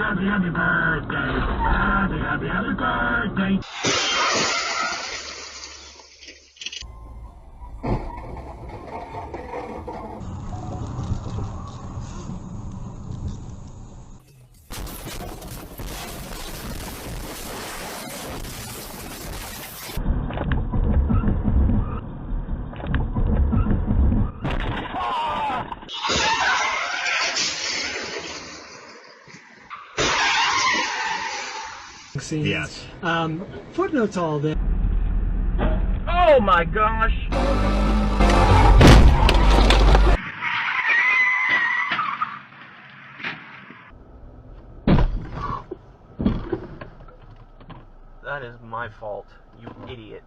happy birthday. Happy birthday. Scenes. Yes. Footnotes all this. Oh my gosh! That is my fault, you idiot.